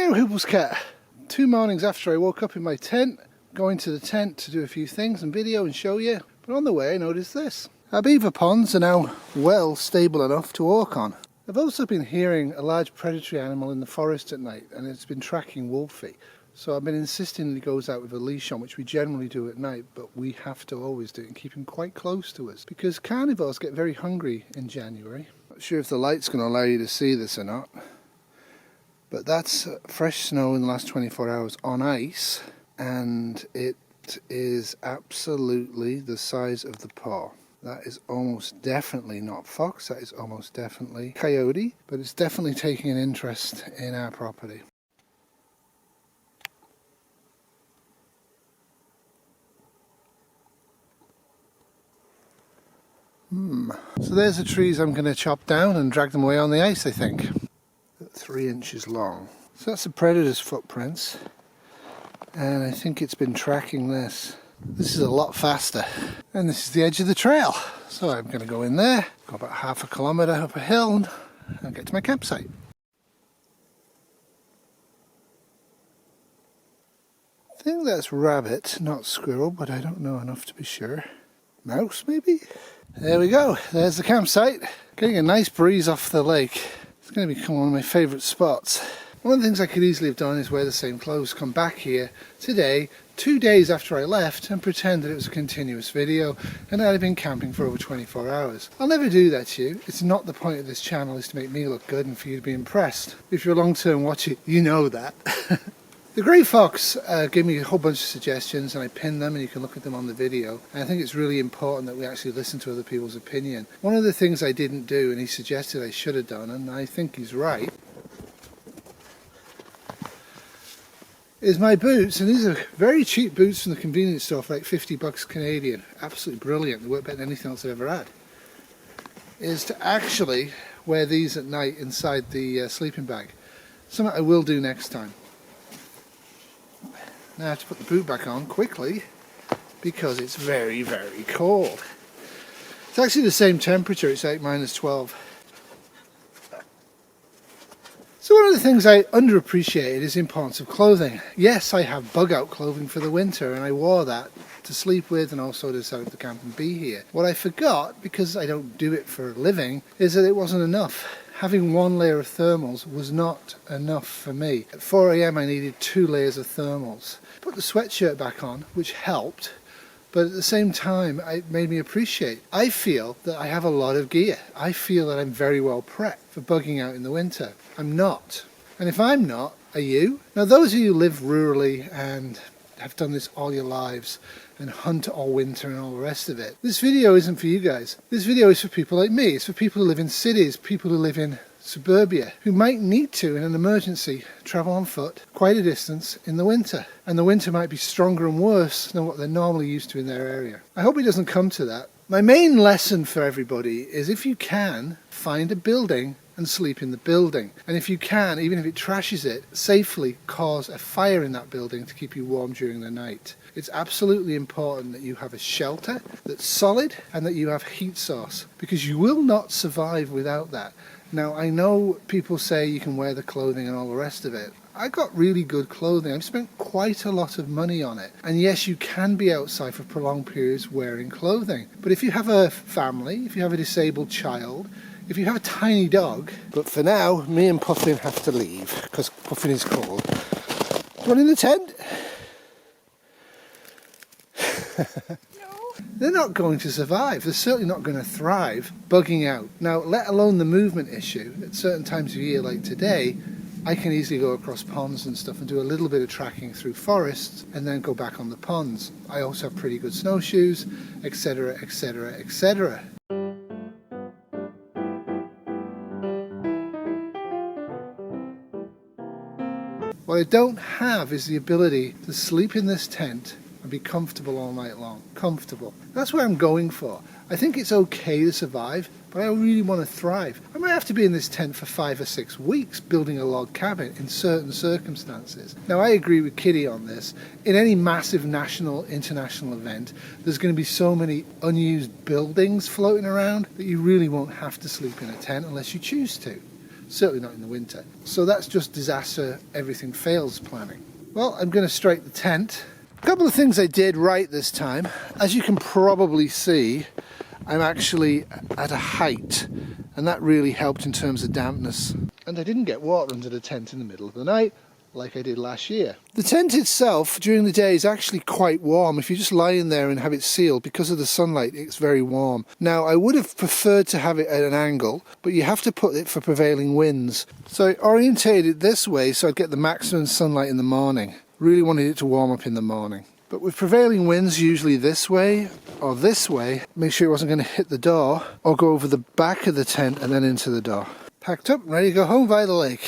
Hello Huples Cat. 2 mornings after I woke up in my tent, going to the tent to do a few things and video and show you, but on the way I noticed this. Our beaver ponds are now well stable enough to walk on. I've also been hearing a large predatory animal in the forest at night, and it's been tracking Wolfie. So I've been insisting that he goes out with a leash on, which we generally do at night, but we have to always do it and keep him quite close to us because carnivores get very hungry in January. Not sure if the light's going to allow you to see this or not, but that's fresh snow in the last 24 hours on ice, and it is absolutely the size of the paw. That is almost definitely not fox, that is almost definitely coyote, but it's definitely taking an interest in our property. So there's the trees I'm going to chop down and drag them away on the ice, I think. 3 inches long. So that's the predator's footprints, and I think it's been tracking this. This is a lot faster, and this is the edge of the trail. So I'm going to go in there, go about half a kilometre up a hill and get to my campsite. I think that's rabbit, not squirrel, but I don't know enough to be sure. Mouse maybe? There we go, there's the campsite. Getting a nice breeze off the lake. It's going to become one of my favourite spots. One of the things I could easily have done is wear the same clothes, come back here today, 2 days after I left, and pretend that it was a continuous video and I'd have been camping for over 24 hours. I'll never do that to you. It's not the point of this channel is to make me look good and for you to be impressed. If you're a long-term watcher, you know that. The grey fox gave me a whole bunch of suggestions, and I pinned them and you can look at them on the video. And I think it's really important that we actually listen to other people's opinion. One of the things I didn't do, and he suggested I should have done, and I think he's right, is my boots. And these are very cheap boots from the convenience store for like 50 bucks Canadian. Absolutely brilliant. They work better than anything else I've ever had. Is to actually wear these at night inside the sleeping bag. Something I will do next time. Now I have to put the boot back on quickly because it's very, very cold. It's actually the same temperature, it's like -12. So one of the things I underappreciated is the importance of clothing. Yes, I have bug out clothing for the winter, and I wore that to sleep with and also to decide to camp and be here. What I forgot, because I don't do it for a living, is that it wasn't enough. Having 1 layer of thermals was not enough for me. At 4 AM I needed 2 layers of thermals. Put the sweatshirt back on, which helped, but at the same time it made me appreciate. I feel that I have a lot of gear. I feel that I'm very well prepped for bugging out in the winter. I'm not. And if I'm not, are you? Now those of you who live rurally and have done this all your lives and hunt all winter and all the rest of it, this video isn't for you guys. This video is for people like me. It's for people who live in cities, people who live in suburbia, who might need to, in an emergency, travel on foot quite a distance in the winter. And the winter might be stronger and worse than what they're normally used to in their area. I hope it doesn't come to that. My main lesson for everybody is, if you can, find a building and sleep in the building. And if you can, even if it trashes it, safely cause a fire in that building to keep you warm during the night. It's absolutely important that you have a shelter that's solid and that you have heat source, because you will not survive without that. Now I know people say you can wear the clothing and all the rest of it. I got really good clothing. I've spent quite a lot of money on it. And yes, you can be outside for prolonged periods wearing clothing. But if you have a family, if you have a disabled child, if you have a tiny dog... But for now, me and Puffin have to leave, because Puffin is cold. Do you want in the tent? They're not going to survive. They're certainly not going to thrive bugging out. Now, let alone the movement issue. At certain times of year like today, I can easily go across ponds and stuff and do a little bit of tracking through forests and then go back on the ponds. I also have pretty good snowshoes, etc, etc, etc. What I don't have is the ability to sleep in this tent and be comfortable all night long. Comfortable. That's what I'm going for. I think it's okay to survive, but I really want to thrive. I might have to be in this tent for 5 or 6 weeks building a log cabin in certain circumstances. Now I agree with Kitty on this. In any massive national, international event, there's going to be so many unused buildings floating around that you really won't have to sleep in a tent unless you choose to. certainly not in the winter. So that's just disaster, everything fails planning. Well, I'm going to strike the tent. A couple of things I did right this time. As you can probably see, I'm actually at a height, and that really helped in terms of dampness. And I didn't get water under the tent in the middle of the night, like I did last year. The tent itself during the day is actually quite warm. If you just lie in there and have it sealed, because of the sunlight, it's very warm. Now, I would have preferred to have it at an angle, but you have to put it for prevailing winds. So I orientated it this way so I'd get the maximum sunlight in the morning. Really wanted it to warm up in the morning. But with prevailing winds, usually this way or this way, make sure it wasn't going to hit the door or go over the back of the tent and then into the door. Packed up and ready to go home via the lake.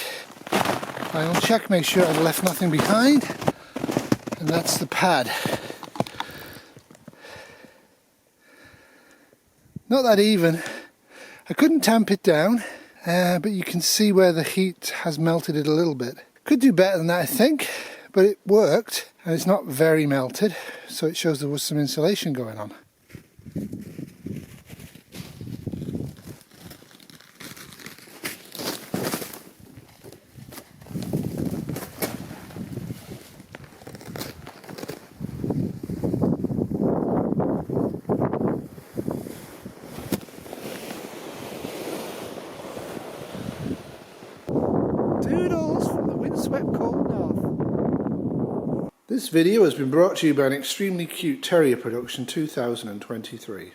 Final check, make sure I've left nothing behind, and that's the pad. Not that even. I couldn't tamp it down, but you can see where the heat has melted it a little bit. Could do better than that, I think, but it worked, and it's not very melted, so it shows there was some insulation going on. Doodles from the windswept cold north. This video has been brought to you by an extremely cute terrier production 2023.